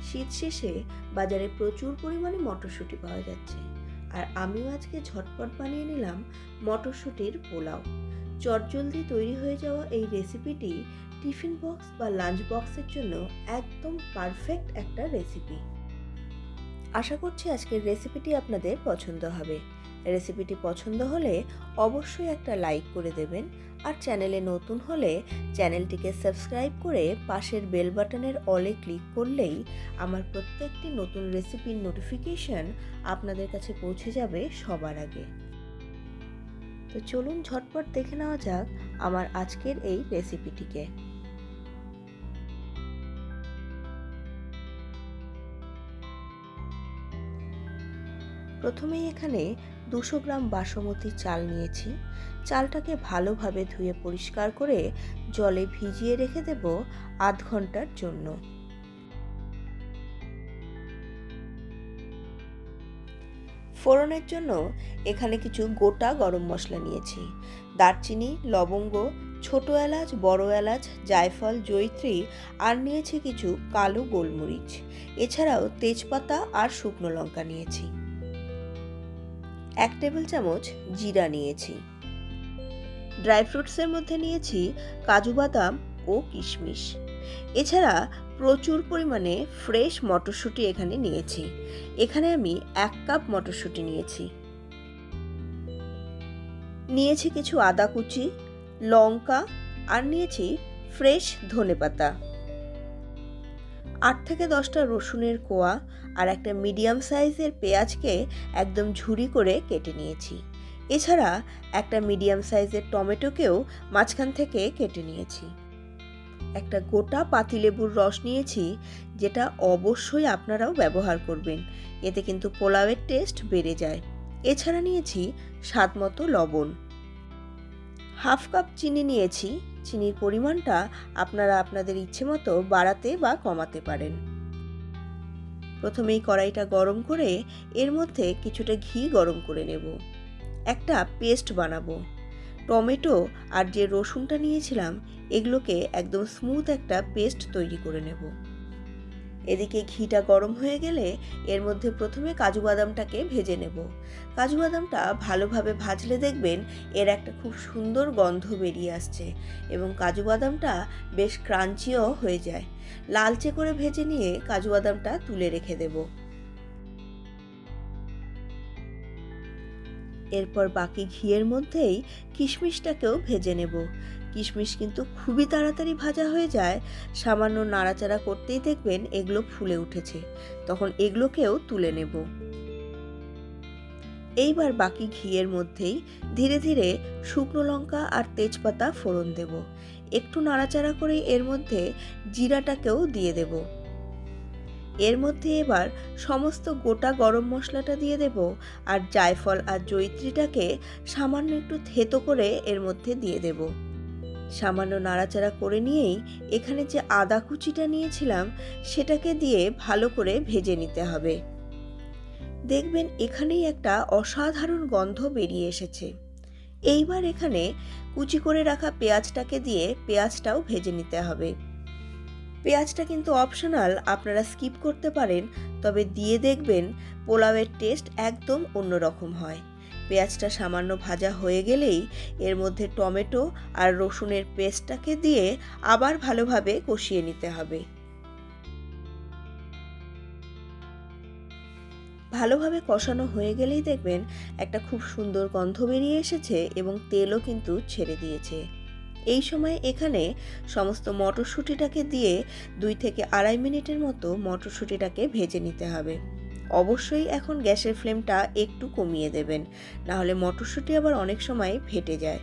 শীত শেষে বাজারে প্রচুর পরিমাণে মটরশুঁটি পাওয়া যাচ্ছে, আর আমিও আজকে ঝটপট বানিয়ে নিলাম মটরশুঁটির পোলাও। চটজলদি তৈরি হয়ে যাওয়া এই রেসিপিটি টিফিন বক্স বা লাঞ্চ বক্সের জন্য একদম পারফেক্ট একটা রেসিপি। আশা করছি আজকের রেসিপিটি আপনাদের পছন্দ হবে। রেসিপিটি পছন্দ হলে অবশ্যই একটা লাইক করে দেবেন, আর চ্যানেলে নতুন হলে চ্যানেলটিকে সাবস্ক্রাইব করে পাশের বেল বাটনের অলে ক্লিক করলেই আমার প্রত্যেকটি নতুন রেসিপির নোটিফিকেশন আপনাদের কাছে পৌঁছে যাবে সবার আগে। তো চলুন ঝটপট দেখে নেওয়া যাক আমার আজকের এই রেসিপিটিকে। প্রথমেই এখানে 200 গ্রাম বাসমতি চাল নিয়েছি। চালটাকে ভালোভাবে ধুয়ে পরিষ্কার করে জলে ভিজিয়ে রেখে দেব আধ ঘন্টার জন্য। ফোড়নের জন্য এখানে কিছু গোটা গরম মশলা নিয়েছি। দারচিনি, লবঙ্গ, ছোট এলাচ, বড় এলাচ, জায়ফল, জয়িত্রী, আর নিয়েছি কিছু কালো গোলমরিচ। এছাড়াও তেজপাতা আর শুকনো লঙ্কা নিয়েছি। 1 টেবিল চামচ জিরা নিয়েছি। ড্রাই ফ্রুটসের মধ্যে নিয়েছি কাজু বাদাম ও কিশমিশ। এছাড়া প্রচুর পরিমাণে ফ্রেশ মটরশুঁটি এখানে নিয়েছি। এখানে আমি 1 কাপ মটরশুঁটি নিয়েছি কিছু আদা কুচি, লঙ্কা, আর নিয়েছি ফ্রেশ ধনেপাতা। 8 থেকে 10টা রসুনের কোয়া আর একটা মিডিয়াম সাইজের পেঁয়াজকে একদম ঝুরি করে কেটে নিয়েছি। এছাড়া একটা মিডিয়াম সাইজের টমেটোকেও মাঝখান থেকে কেটে নিয়েছি। একটা গোটা পাতিলেবুর রস নিয়েছি, যেটা অবশ্যই আপনারাও ব্যবহার করবেন, এতে কিন্তু পোলাওয়ের টেস্ট বেড়ে যায়। এছাড়া নিয়েছি স্বাদমতো লবণ। 1/2 কাপ চিনি নিয়েছি। চিনির পরিমাণটা আপনারা আপনাদের ইচ্ছে মতো বাড়াতে বা কমাতে পারেন। প্রথমেই কড়াইটা গরম করে এর মধ্যে কিছুটা ঘি গরম করে নেব। একটা পেস্ট বানাবো। টমেটো আর যে রসুনটা নিয়েছিলাম এগুলোকে একদম স্মুথ একটা পেস্ট তৈরি করে নেব। এদিকে ঘিটা গরম হয়ে গেলে এর মধ্যে প্রথমে কাজু বাদামটাকে ভেজে নেব। কাজু বাদামটা ভালোভাবে ভাজলে দেখবেন এর একটা খুব সুন্দর গন্ধ বেরিয়ে আসছে, এবং কাজু বাদামটা বেশ ক্রাঞ্চিও হয়ে যায়। লালচে করে ভেজে নিয়ে কাজু বাদামটা তুলে রেখে দেব। এরপর বাকি ঘিয়ের মধ্যেই কিশমিশটাকেও ভেজে নেব। কিশমিশ কিন্তু খুবই তাড়াতাড়ি ভাজা হয়ে যায়। সামান্য নাড়াচাড়া করতেই দেখবেন এগুলো ফুলে উঠেছে, তখন এগুলোকেও তুলে নেব। এইবার বাকি ঘিয়ের মধ্যেই ধীরে ধীরে শুকনো লঙ্কা আর তেজপাতা ফোড়ন দেব। একটু নাড়াচাড়া করে এর মধ্যে জিরাটাকেও দিয়ে দেব। এর মধ্যে এবার সমস্ত গোটা গরম মশলাটা দিয়ে দেব, আর জায়ফল আর জয়িত্রীটাকে সামান্য একটু থেতো করে এর মধ্যে দিয়ে দেব। সামান্য নাড়াচাড়া করে নিয়েই এখানে যে আদা কুচিটা নিয়েছিলাম সেটাকে দিয়ে ভালো করে ভেজে নিতে হবে। দেখবেন এখানেই একটা অসাধারণ গন্ধ বেরিয়ে এসেছে। এইবার এখানে কুচি করে রাখা পেঁয়াজটাকে দিয়ে পেঁয়াজটাও ভেজে নিতে হবে। পেঁয়াজটা কিন্তু অপশনাল, আপনারা স্কিপ করতে পারেন, তবে দিয়ে দেখবেন পোলাওয়ের টেস্ট একদম অন্যরকম হয়। পেঁয়াজটা সামান্য ভাজা হয়ে গেলেই এর মধ্যে টমেটো আর রসুনের পেস্টটাকে দিয়ে আবার ভালোভাবে কষিয়ে নিতে হবে। ভালোভাবে কষানো হয়ে গেলেই দেখবেন একটা খুব সুন্দর গন্ধ বেরিয়ে এসেছে এবং তেলও কিন্তু ছেড়ে দিয়েছে। এই সময় এখানে সমস্ত মটরশুঁটিটাকে দিয়ে 2 থেকে 2.5 মিনিটের মতো মটরশুঁটিটাকে ভেজে নিতে হবে। অবশ্যই এখন গ্যাসের ফ্লেমটা একটু কমিয়ে দেবেন, নাহলে মটরশুঁটি আবার অনেক সময় ফেটে যায়।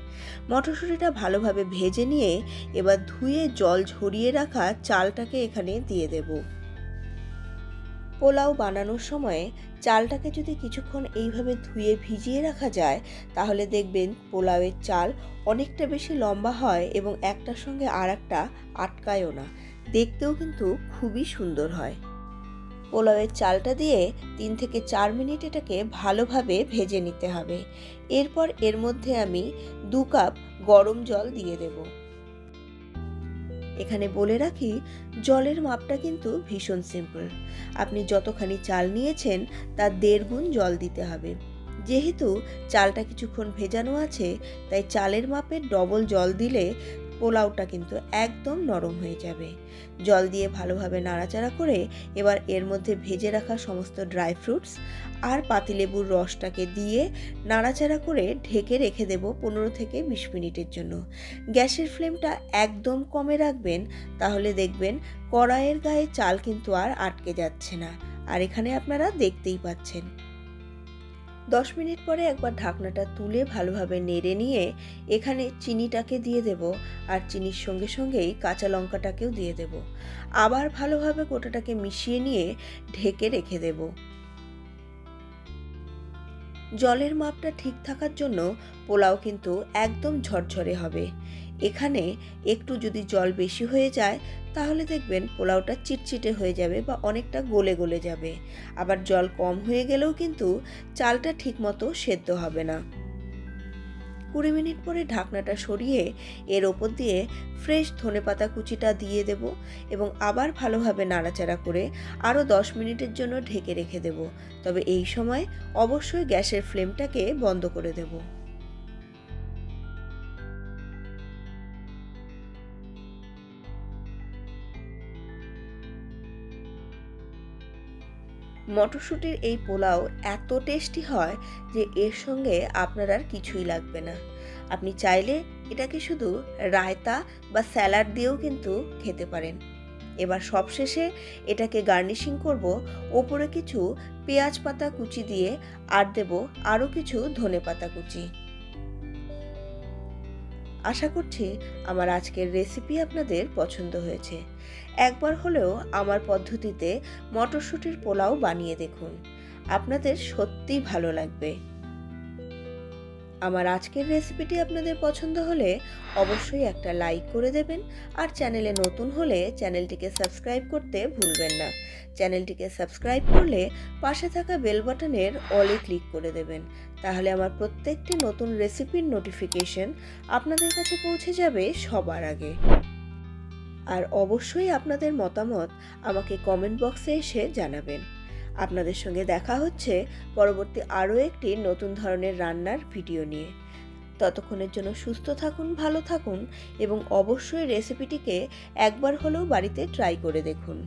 মটরশুঁটিটা ভালোভাবে ভেজে নিয়ে এবার ধুয়ে জল ঝরিয়ে রাখা চালটাকে এখানে দিয়ে দেব। পোলাও বানানোর সময় চালটাকে যদি কিছুক্ষণ এইভাবে ধুয়ে ভিজিয়ে রাখা যায়, তাহলে দেখবেন পোলাওয়ের চাল অনেকটা বেশি লম্বা হয় এবং একটার সঙ্গে আর একটা আটকায়ও না, দেখতেও কিন্তু খুবই সুন্দর হয়। পোলাওয়ের চালটা দিয়ে 3 থেকে 4 মিনিট এটাকে ভালোভাবে ভেজে নিতে হবে। এরপর এর মধ্যে আমি 2 কাপ গরম জল দিয়ে দেব। এখানে বলে রাখি, জলের মাপটা কিন্তু ভীষণ সিম্পল। আপনি যতখানি চাল নিয়েছেন তার 1.5 গুণ জল দিতে হবে। যেহেতু চালটা কিছুক্ষণ ভেজানো আছে, তাই চালের মাপের ডবল জল দিলে পোলাওটা কিন্তু একদম নরম হয়ে যাবে। জল দিয়ে ভালোভাবে নাড়াচাড়া করে এবার এর মধ্যে ভেজে রাখা সমস্ত ড্রাই ফ্রুটস আর পাতিলেবুর রসটাকে দিয়ে নাড়াচাড়া করে ঢেকে রেখে দেব 15 থেকে 20 মিনিটের জন্য। গ্যাসের ফ্লেমটা একদম কমে রাখবেন, তাহলে দেখবেন কড়াইয়ের গায়ে চাল কিন্তু আর আটকে যাচ্ছে না। আর এখানে আপনারা দেখতেই পাচ্ছেন। 10 মিনিট পরে একবার ঢাকনাটা তুলে ভালোভাবে নেড়ে নিয়ে এখানে চিনিটাকে দিয়ে দেব, আর চিনির সঙ্গে সঙ্গেই কাঁচা লঙ্কাটাকেও দিয়ে দেব। আবার ভালোভাবে গোটাটাকে মিশিয়ে নিয়ে ঢেকে রেখে দেব। জলের মাপটা ঠিক থাকার জন্য পোলাও কিন্তু একদম ঝরঝরে হবে। এখানে একটু যদি জল বেশি হয়ে যায় তাহলে দেখবেন পোলাওটা চিটচিটে হয়ে যাবে বা অনেকটা গলে গলে যাবে। আবার জল কম হয়ে গেলেও কিন্তু চালটা ঠিকমতো সেদ্ধ হবে না। 20 মিনিট পরে ঢাকনাটা সরিয়ে এর ওপর দিয়ে ফ্রেশ ধনেপাতা কুচিটা দিয়ে দেব এবং আবার ভালোভাবে নাড়াচাড়া করে আরও 10 মিনিটের জন্য ঢেকে রেখে দেব। তবে এই সময় অবশ্যই গ্যাসের ফ্লেমটাকে বন্ধ করে দেব। মটরশুঁটির এই পোলাও এত টেস্টি হয় যে এর সঙ্গে আপনার আর কিছুই লাগবে না। আপনি চাইলে এটাকে শুধু রায়তা বা স্যালাড দিয়েও কিন্তু খেতে পারেন। এবার সবশেষে এটাকে গার্নিশিং করব ওপরে কিছু পেঁয়াজ পাতা কুচি দিয়ে, আর দেব আরও কিছু ধনেপাতা কুচি। আশা করছি আমার আজকের রেসিপি আপনাদের পছন্দ হয়েছে। একবার হলেও আমার পদ্ধতিতে মটরশুঁটির পোলাও বানিয়ে দেখুন, আপনাদের সত্যিই ভালো লাগবে। আমার আজকের রেসিপিটি আপনাদের পছন্দ হলে অবশ্যই একটা লাইক করে দেবেন, আর চ্যানেলে নতুন হলে চ্যানেলটিকে সাবস্ক্রাইব করতে ভুলবেন না। চ্যানেলটিকে সাবস্ক্রাইব করলে পাশে থাকা বেল বাটনের অলে ক্লিক করে দেবেন, তাহলে আমার প্রত্যেকটি নতুন রেসিপির নোটিফিকেশন আপনাদের কাছে পৌঁছে যাবে সবার আগে। আর অবশ্যই আপনাদের মতামত আমাকে কমেন্ট বক্সে এসে জানাবেন। আপনাদের সঙ্গে দেখা হচ্ছে পরবর্তী আরও একটি নতুন ধরনের রান্নার ভিডিও নিয়ে। ততক্ষণের জন্য সুস্থ থাকুন, ভালো থাকুন এবং অবশ্যই রেসিপিটিকে একবার হলেও বাড়িতে ট্রাই করে দেখুন।